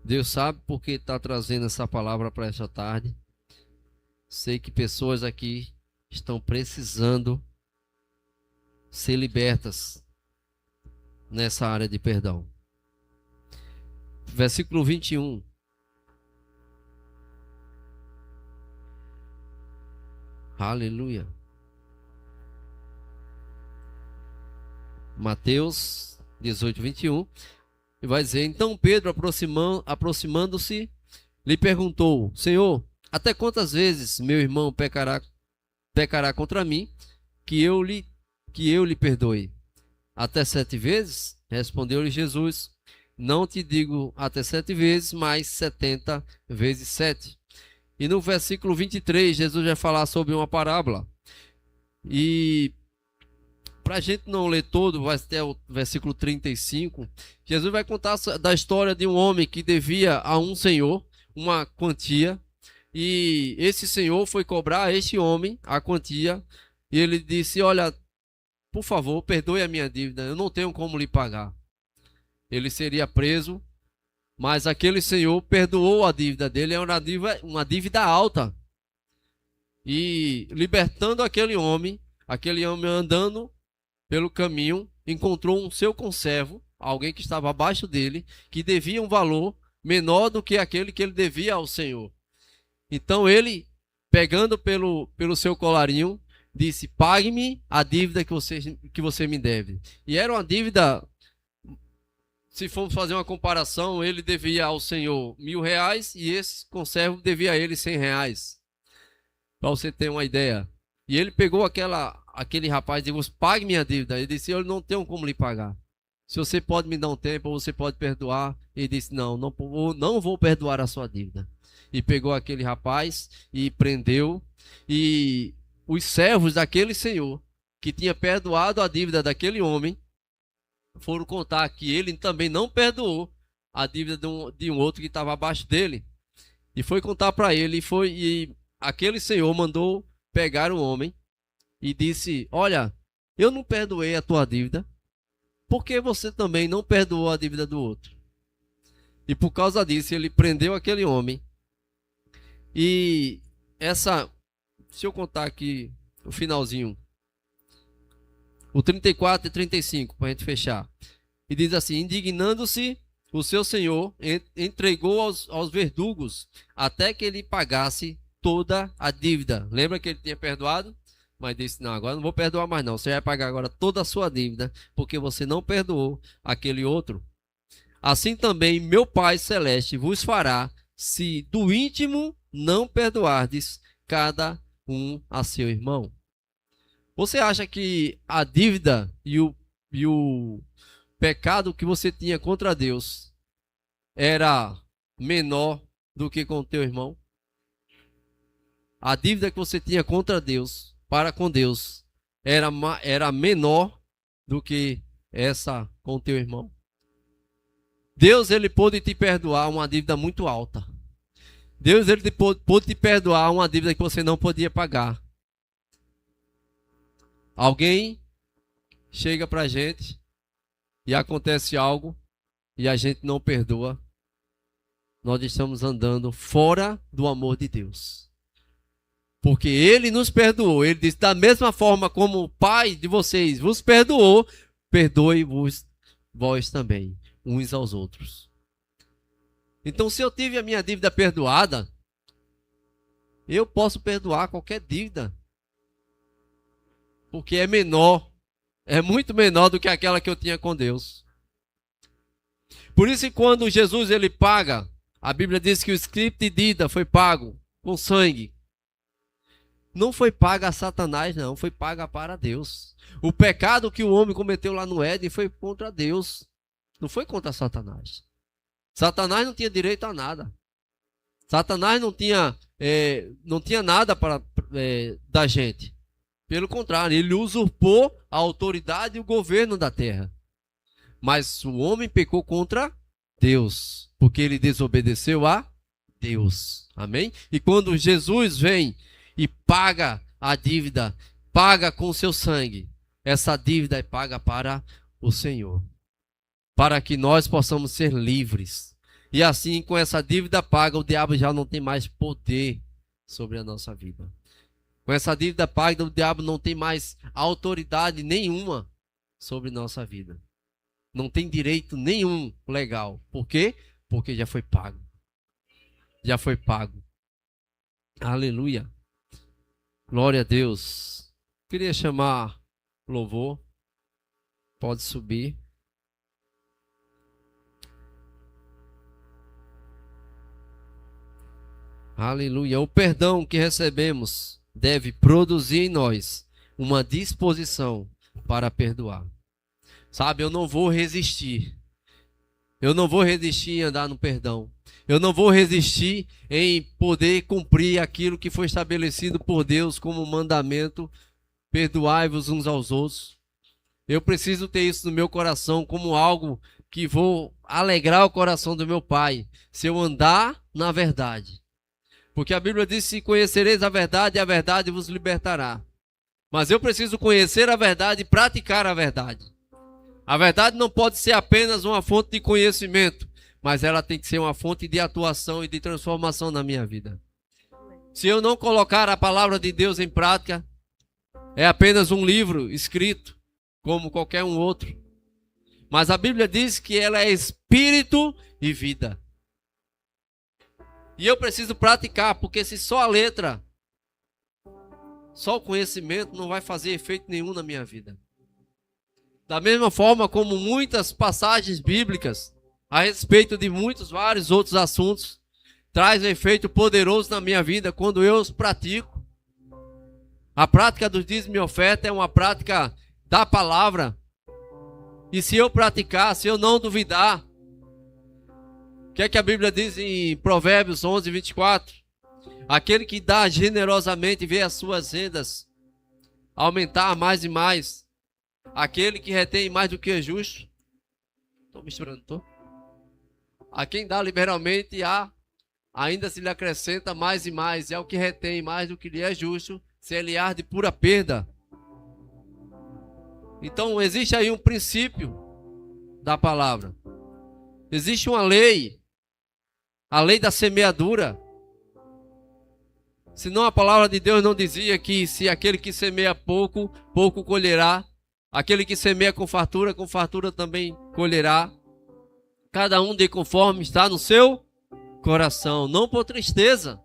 Deus sabe por que está trazendo essa palavra para esta tarde. Sei que pessoas aqui estão precisando ser libertas nessa área de perdão. Versículo 21. Aleluia. Mateus 18, 21. E vai dizer: então Pedro, aproximando-se, lhe perguntou: Senhor, até quantas vezes meu irmão pecará contra mim, que eu lhe perdoe? Até 7 vezes? Respondeu-lhe Jesus: não te digo até 7 vezes, mas 70 vezes 7. E no versículo 23, Jesus vai falar sobre uma parábola. E para a gente não ler todo, vai até o versículo 35, Jesus vai contar da história de um homem que devia a um senhor uma quantia. E esse senhor foi cobrar a este homem a quantia. E ele disse: olha, por favor, perdoe a minha dívida, eu não tenho como lhe pagar. Ele seria preso, mas aquele senhor perdoou a dívida dele, é uma dívida alta. E libertando aquele homem andando pelo caminho, encontrou um seu conservo, alguém que estava abaixo dele, que devia um valor menor do que aquele que ele devia ao senhor. Então ele, pegando pelo seu colarinho, disse: pague-me a dívida que você me deve. E era uma dívida, se formos fazer uma comparação, ele devia ao senhor R$1.000 e esse conservo devia a ele R$100. Para você ter uma ideia. E ele pegou aquele rapaz e disse: pague minha dívida. Ele disse: eu não tenho como lhe pagar. Se você pode me dar um tempo, ou você pode perdoar. Ele disse: não vou perdoar a sua dívida. E pegou aquele rapaz e prendeu. E os servos daquele senhor, que tinha perdoado a dívida daquele homem, foram contar que ele também não perdoou a dívida de um outro que estava abaixo dele. E foi contar para ele. E aquele senhor mandou pegar o homem e disse: olha, eu não perdoei a tua dívida, porque você também não perdoou a dívida do outro. E por causa disso ele prendeu aquele homem. E se eu contar aqui o finalzinho, o 34 e 35, para a gente fechar. E diz assim: indignando-se, o seu senhor entregou aos verdugos até que ele pagasse toda a dívida. Lembra que ele tinha perdoado? Mas disse: não, agora não vou perdoar mais não. Você vai pagar agora toda a sua dívida, porque você não perdoou aquele outro. Assim também meu Pai Celeste vos fará, se do íntimo não perdoardes cada um a seu irmão. Você acha que a dívida e o pecado que você tinha contra Deus era menor do que com o teu irmão? A dívida que você tinha contra Deus, para com Deus, era menor do que essa com o teu irmão? Deus, ele pôde te perdoar uma dívida muito alta. Deus, ele pôde te perdoar uma dívida que você não podia pagar. Alguém chega pra gente e acontece algo e a gente não perdoa. Nós estamos andando fora do amor de Deus. Porque ele nos perdoou. Ele disse, da mesma forma como o Pai de vocês vos perdoou, perdoe-vos vós também, uns aos outros. Então, se eu tive a minha dívida perdoada, eu posso perdoar qualquer dívida. Porque é menor. É muito menor do que aquela que eu tinha com Deus. Por isso que quando Jesus ele paga, a Bíblia diz que o script de dívida foi pago com sangue. Não foi paga a Satanás, não. Foi paga para Deus. O pecado que o homem cometeu lá no Éden foi contra Deus. Não foi contra Satanás. Satanás não tinha direito a nada. Satanás não tinha nada para da gente. Pelo contrário, ele usurpou a autoridade e o governo da terra. Mas o homem pecou contra Deus, porque ele desobedeceu a Deus. Amém? E quando Jesus vem e paga a dívida, paga com seu sangue, essa dívida é paga para o Senhor, para que nós possamos ser livres. E assim, com essa dívida paga, o diabo já não tem mais poder sobre a nossa vida. Com essa dívida paga, o diabo não tem mais autoridade nenhuma sobre nossa vida. Não tem direito nenhum legal. Por quê? Porque já foi pago. Já foi pago. Aleluia. Glória a Deus. Queria chamar louvor. Pode subir. Aleluia. O perdão que recebemos deve produzir em nós uma disposição para perdoar. Sabe, eu não vou resistir. Eu não vou resistir em andar no perdão. Eu não vou resistir em poder cumprir aquilo que foi estabelecido por Deus como mandamento. Perdoai-vos uns aos outros. Eu preciso ter isso no meu coração como algo que vou alegrar o coração do meu Pai. Se eu andar na verdade. Porque a Bíblia diz, se conhecereis a verdade vos libertará. Mas eu preciso conhecer a verdade e praticar a verdade. A verdade não pode ser apenas uma fonte de conhecimento, mas ela tem que ser uma fonte de atuação e de transformação na minha vida. Se eu não colocar a palavra de Deus em prática, é apenas um livro escrito, como qualquer um outro. Mas a Bíblia diz que ela é espírito e vida. E eu preciso praticar, porque se só a letra, só o conhecimento não vai fazer efeito nenhum na minha vida. Da mesma forma como muitas passagens bíblicas a respeito de vários outros assuntos traz um efeito poderoso na minha vida quando eu os pratico. A prática dos dízimos e oferta é uma prática da palavra. E se eu praticar, se eu não duvidar, o que é que a Bíblia diz em Provérbios 11, 24? Aquele que dá generosamente vê as suas rendas aumentar mais e mais. Aquele que retém mais do que é justo. Estou misturando, estou? A quem dá liberalmente, ainda se lhe acrescenta mais e mais. E ao que retém mais do que lhe é justo, se lhe arde pura perda. Então existe aí um princípio da palavra. Existe uma lei. A lei da semeadura. Senão a palavra de Deus não dizia que se aquele que semeia pouco, pouco colherá. Aquele que semeia com fartura também colherá. Cada um dê conforme está no seu coração, não por tristeza.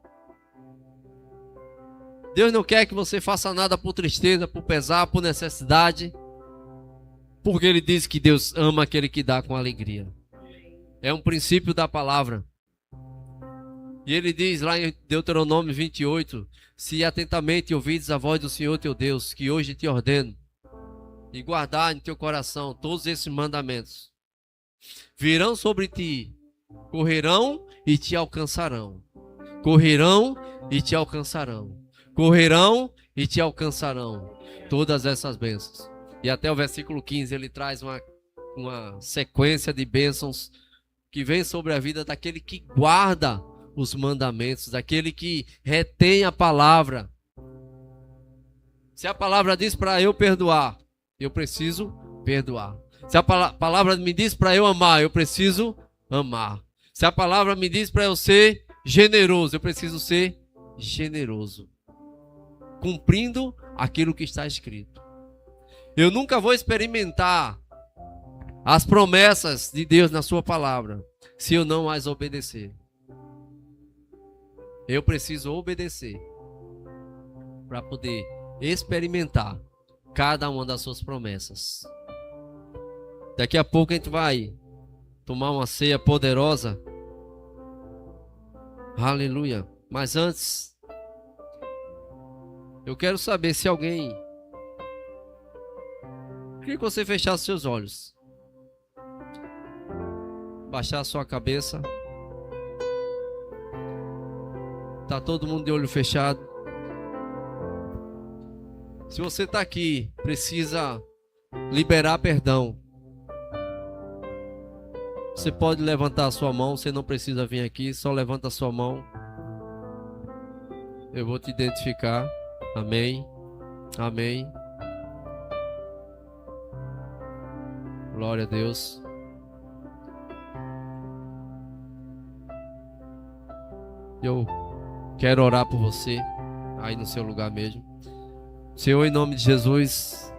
Deus não quer que você faça nada por tristeza, por pesar, por necessidade. Porque Ele diz que Deus ama aquele que dá com alegria. É um princípio da palavra. E Ele diz lá em Deuteronômio 28, se atentamente ouvides a voz do Senhor teu Deus, que hoje te ordeno, e guardar em teu coração todos esses mandamentos, virão sobre ti, correrão e te alcançarão. Correrão e te alcançarão. Correrão e te alcançarão. Todas essas bênçãos. E até o versículo 15 ele traz uma sequência de bênçãos que vem sobre a vida daquele que guarda os mandamentos, daquele que retém a palavra. Se a palavra diz para eu perdoar, eu preciso perdoar. Se a palavra me diz para eu amar, eu preciso amar. Se a palavra me diz para eu ser generoso, eu preciso ser generoso. cumprindo aquilo que está escrito. Eu nunca vou experimentar as promessas de Deus na sua palavra se eu não as obedecer. Eu preciso obedecer para poder experimentar cada uma das suas promessas. Daqui a pouco a gente vai tomar uma ceia poderosa. Aleluia. Mas antes, eu quero saber se alguém... Queria que você fechasse seus olhos. Baixar a sua cabeça. Tá todo mundo de olho fechado. Se você está aqui, precisa liberar perdão. Você pode levantar a sua mão, você não precisa vir aqui, só levanta a sua mão. Eu vou te identificar. Amém. Amém. Glória a Deus. Eu quero orar por você, aí no seu lugar mesmo. Senhor, em nome de Jesus,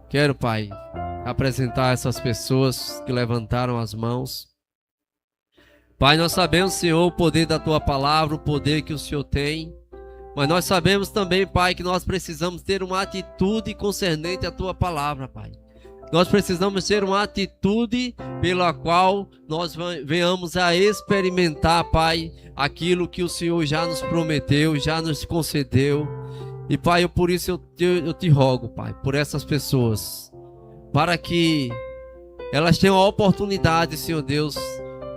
quero, Pai, apresentar essas pessoas que levantaram as mãos. Pai, nós sabemos, Senhor, o poder da Tua palavra, o poder que o Senhor tem. Mas nós sabemos também, Pai, que nós precisamos ter uma atitude concernente à Tua palavra, Pai. Nós precisamos ter uma atitude pela qual nós venhamos a experimentar, Pai, aquilo que o Senhor já nos prometeu, já nos concedeu. E, Pai, por isso eu te rogo, Pai, por essas pessoas, para que elas tenham a oportunidade, Senhor Deus,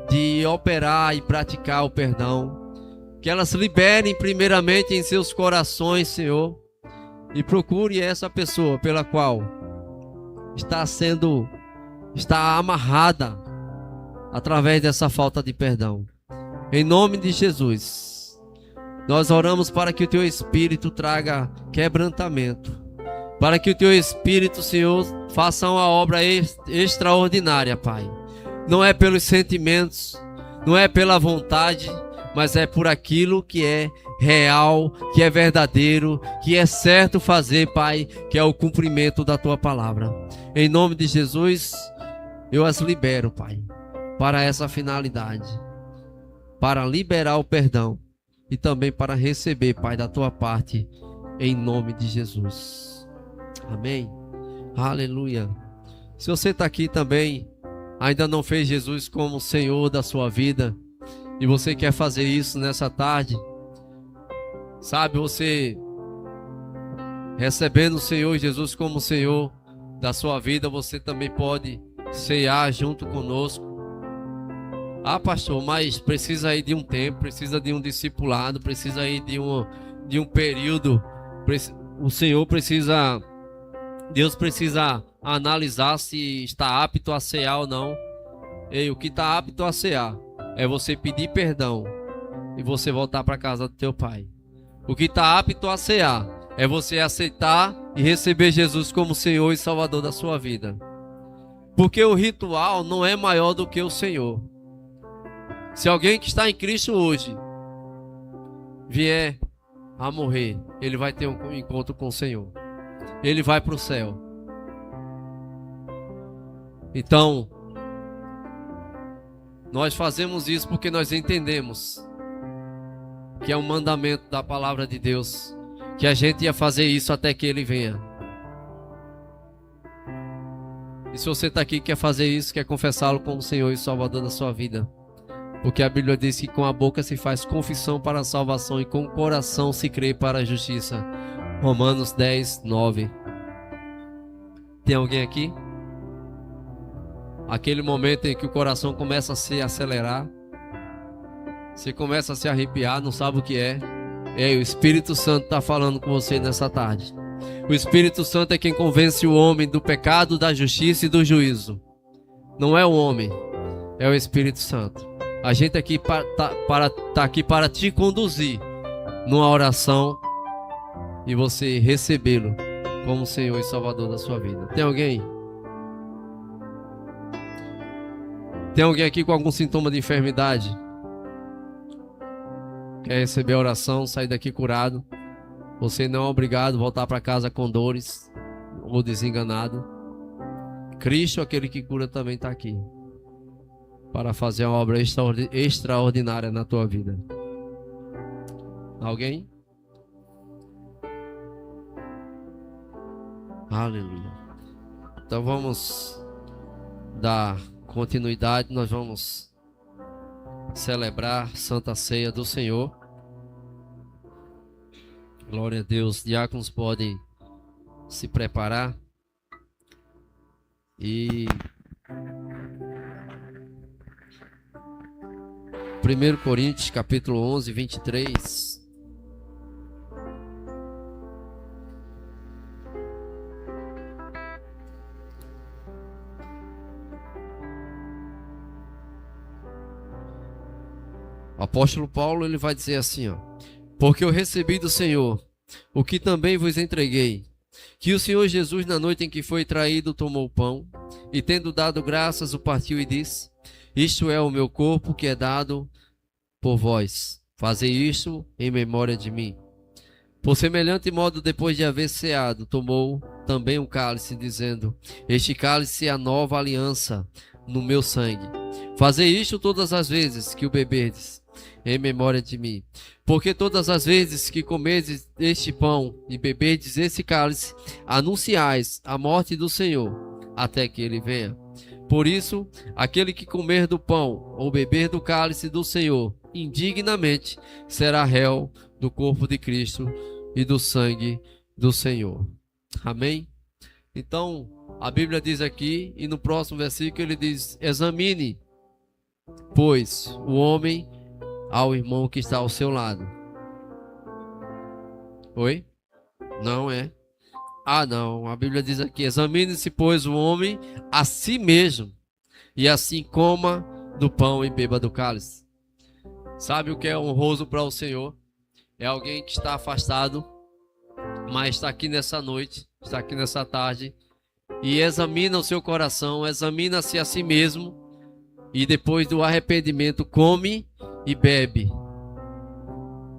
de operar e praticar o perdão. Que elas liberem primeiramente em seus corações, Senhor, e procure essa pessoa pela qual está amarrada através dessa falta de perdão. Em nome de Jesus, nós oramos para que o Teu Espírito traga quebrantamento, para que o Teu Espírito, Senhor, faça uma obra extraordinária, Pai. Não é pelos sentimentos, não é pela vontade, mas é por aquilo que é real, que é verdadeiro, que é certo fazer, Pai, que é o cumprimento da Tua palavra. Em nome de Jesus, eu as libero, Pai, para essa finalidade, para liberar o perdão e também para receber, Pai, da Tua parte, em nome de Jesus. Amém. Aleluia. Se você está aqui também, ainda não fez Jesus como Senhor da sua vida, e você quer fazer isso nessa tarde, sabe, você recebendo o Senhor Jesus como Senhor da sua vida, você também pode ceiar junto conosco. Ah, pastor, mas precisa aí de um tempo, precisa de um discipulado, precisa aí de um período. O Senhor precisa, Deus precisa analisar se está apto a cear ou não. Ei, o que está apto a cear é você pedir perdão e você voltar para a casa do teu pai. O que está apto a cear é você aceitar e receber Jesus como Senhor e Salvador da sua vida. Porque o ritual não é maior do que o Senhor. Se alguém que está em Cristo hoje vier a morrer, ele vai ter um encontro com o Senhor. Ele vai para o céu. Então, nós fazemos isso porque nós entendemos que é um mandamento da palavra de Deus, que a gente ia fazer isso até que Ele venha. E se você está aqui e quer fazer isso, quer confessá-lo como Senhor e Salvador da sua vida, porque a Bíblia diz que com a boca se faz confissão para a salvação e com o coração se crê para a justiça. Romanos 10, 9. Tem alguém aqui? Aquele momento em que o coração começa a se acelerar, você começa a se arrepiar, não sabe o que é. O Espírito Santo está falando com você nessa tarde. O Espírito Santo é quem convence o homem do pecado, da justiça e do juízo. Não é o homem, é o Espírito Santo. A gente aqui tá aqui para te conduzir numa oração e você recebê-lo como Senhor e Salvador da sua vida. Tem alguém? Tem alguém aqui com algum sintoma de enfermidade? Quer receber a oração, sair daqui curado? Você não é obrigado a voltar para casa com dores ou desenganado. Cristo, aquele que cura, também está aqui para fazer uma obra extraordinária na tua vida. Alguém? Aleluia. Então vamos dar continuidade. Nós vamos celebrar Santa Ceia do Senhor. Glória a Deus. Diáconos podem se preparar. E 1 Coríntios capítulo 11, 23. O apóstolo Paulo, ele vai dizer assim, ó: porque eu recebi do Senhor o que também vos entreguei, que o Senhor Jesus, na noite em que foi traído, tomou o pão, e tendo dado graças, o partiu e disse: isto é o meu corpo que é dado por vós. Fazei isto em memória de mim. Por semelhante modo, depois de haver ceado, tomou também um cálice, dizendo: este cálice é a nova aliança no meu sangue. Fazei isto todas as vezes que o beberdes, em memória de mim. Porque todas as vezes que comerdes este pão e beberdes esse cálice, anunciais a morte do Senhor, até que ele venha. Por isso, aquele que comer do pão ou beber do cálice do Senhor indignamente será réu do corpo de Cristo e do sangue do Senhor. Amém? Então, a Bíblia diz aqui, e no próximo versículo ele diz: examine, pois, o homem ao irmão que está ao seu lado. Oi? Não é? Ah, não. A Bíblia diz aqui: examine-se, pois, o homem a si mesmo, e assim coma do pão e beba do cálice. Sabe o que é honroso para o Senhor? É alguém que está afastado, mas está aqui nessa noite, está aqui nessa tarde, e examina o seu coração, examina-se a si mesmo, e depois do arrependimento come e bebe.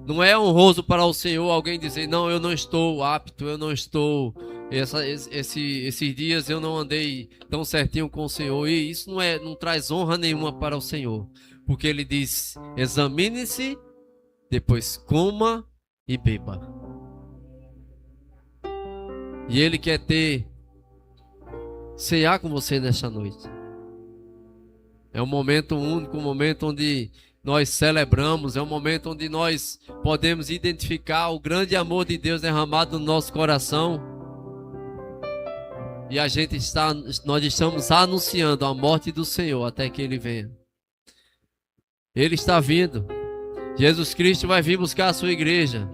Não é honroso para o Senhor alguém dizer: não, eu não estou apto, eu não estou, esses dias eu não andei tão certinho com o Senhor. E isso não traz honra nenhuma para o Senhor, porque ele diz: examine-se, depois coma e beba. E ele quer cear com você nesta noite. É um momento único, um momento onde nós celebramos, é um momento onde nós podemos identificar o grande amor de Deus derramado no nosso coração. E nós estamos anunciando a morte do Senhor até que ele venha. Ele está vindo. Jesus Cristo vai vir buscar a sua igreja.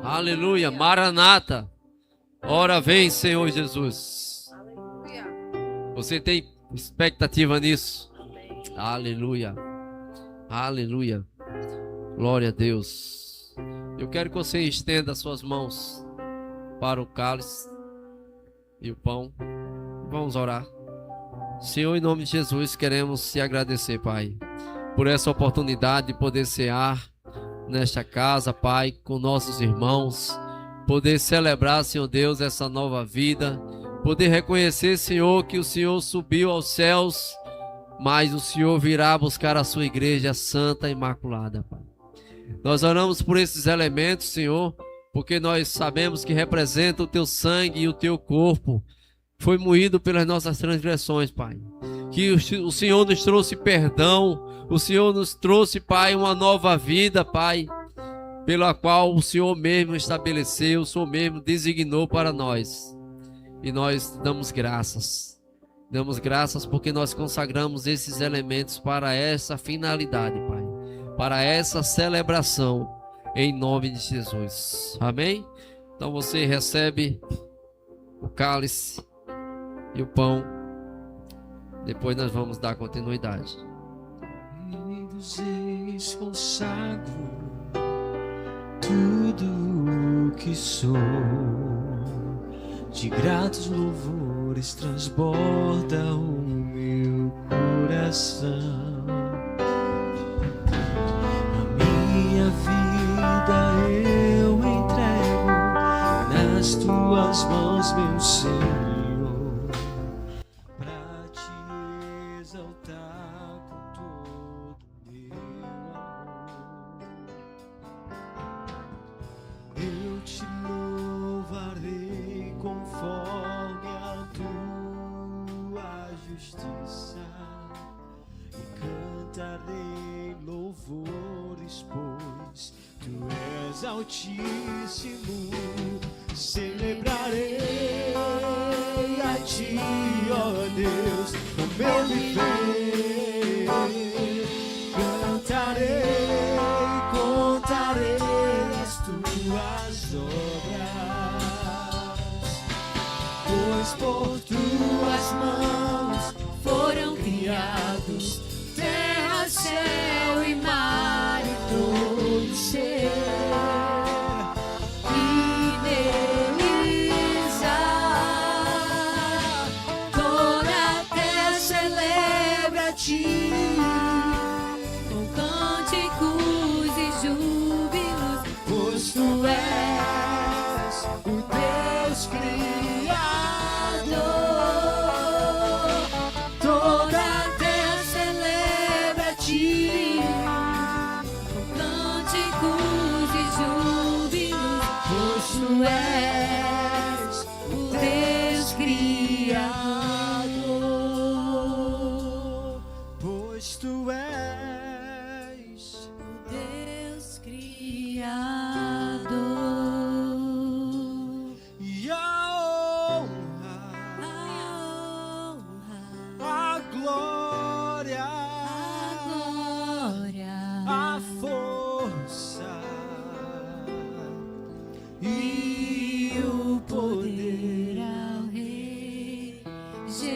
Aleluia, Maranata. Ora vem, Senhor Jesus. Você tem expectativa nisso? Aleluia. Aleluia. Glória a Deus. Eu quero que você estenda as suas mãos para o cálice e o pão. Vamos orar. Senhor, em nome de Jesus, queremos te agradecer, Pai, por essa oportunidade de poder cear nesta casa, Pai, com nossos irmãos, poder celebrar, Senhor Deus, essa nova vida, poder reconhecer, Senhor, que o Senhor subiu aos céus, mas o Senhor virá buscar a sua igreja santa e imaculada, Pai. Nós oramos por esses elementos, Senhor, porque nós sabemos que representa o teu sangue e o teu corpo. Foi moído pelas nossas transgressões, Pai. Que o Senhor nos trouxe perdão, o Senhor nos trouxe, Pai, uma nova vida, Pai, pela qual o Senhor mesmo estabeleceu, o Senhor mesmo designou para nós. E nós damos graças. Damos graças porque nós consagramos esses elementos para essa finalidade, Pai. Para essa celebração, em nome de Jesus. Amém? Então você recebe o cálice e o pão. Depois nós vamos dar continuidade. Consagro tudo o que sou, de gratos louvores transborda o meu coração. A minha vida eu entrego tuas mãos, meu Senhor, pra te exaltar com todo meu amor. Eu te louvarei conforme a tua justiça e cantarei louvores, pois tu és altíssimo. Celebrarei a ti, ó Deus, o meu viver. Cantarei, contarei as tuas obras, pois por tuas mãos foram criados terra, céu e mar e todo ser. E neles há toda a terra celebra a ti, com cânticos e júbilos, pois tu és o Deus Criador. Toda a terra celebra a ti, com cânticos e júbilos, pois tu és o Deus Criador. Pois tu és o Deus Criador. E a honra, a glória, a força e o poder ao Rei Jesus,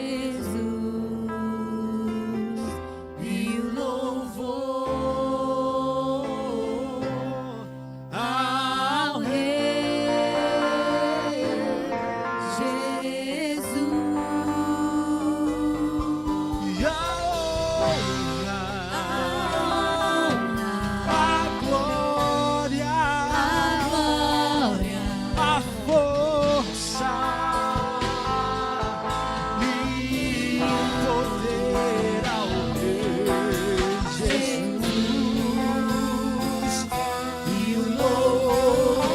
e o louvor ao Rei Jesus. E a honra, a glória, a força e o poder ao Rei Jesus, e o louvor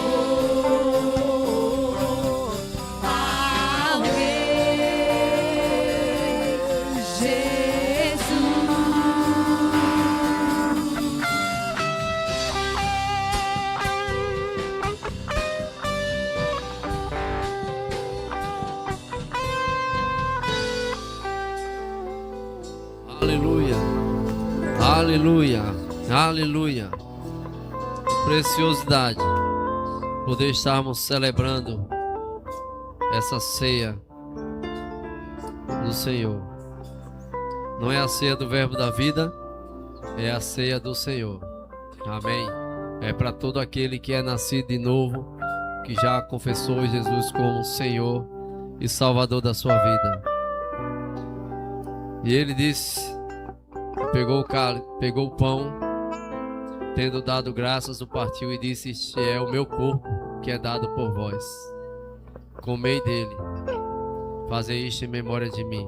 ao Rei Jesus. Aleluia, aleluia, aleluia. Preciosidade poder estarmos celebrando essa ceia do Senhor. Não é a ceia do Verbo da vida, é a ceia do Senhor. Amém. É para todo aquele que é nascido de novo, que já confessou Jesus como Senhor e Salvador da sua vida. E ele disse, pegou o cálice, pegou o pão, tendo dado graças, o partiu e disse: este é o meu corpo, que é dado por vós. Comei dele, fazei isto em memória de mim.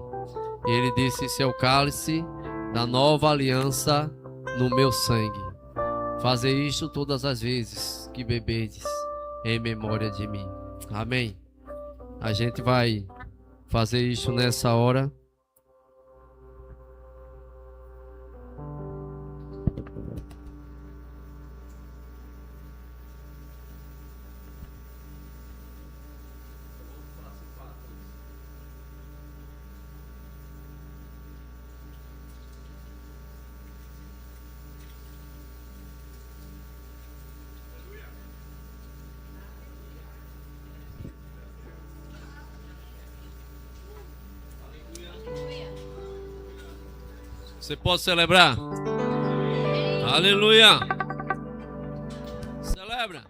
E ele disse: este é o cálice da nova aliança no meu sangue. Fazei isto todas as vezes que beberdes, em memória de mim. Amém. A gente vai fazer isso nessa hora. Você pode celebrar? Aleluia! Celebra!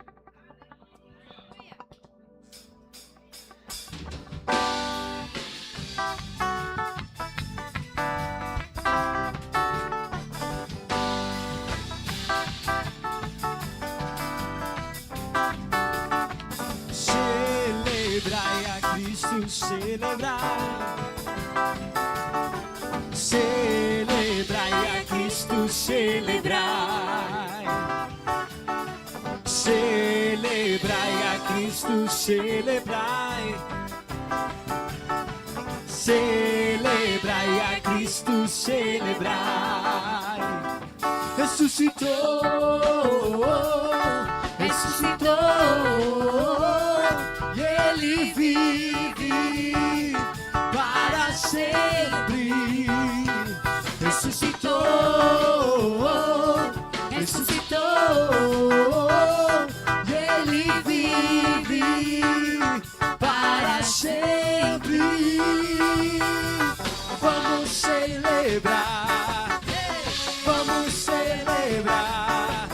Celebrai celebrar. Celebrai a Cristo, celebrai. Celebrai a Cristo, celebrai. Celebrai a Cristo, celebrai. Ressuscitou, ressuscitou, e Ele vive para sempre. Ressuscitou, ressuscitou, e Ele vive para sempre. Vamos celebrar, vamos celebrar,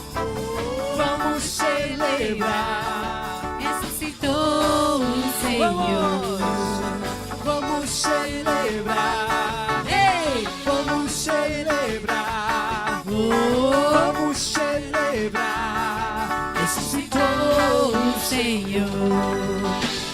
vamos celebrar. Ressuscitou o Senhor. Vamos celebrar, ei, vamos celebrar, vamos celebrar. Ressuscitou O Senhor.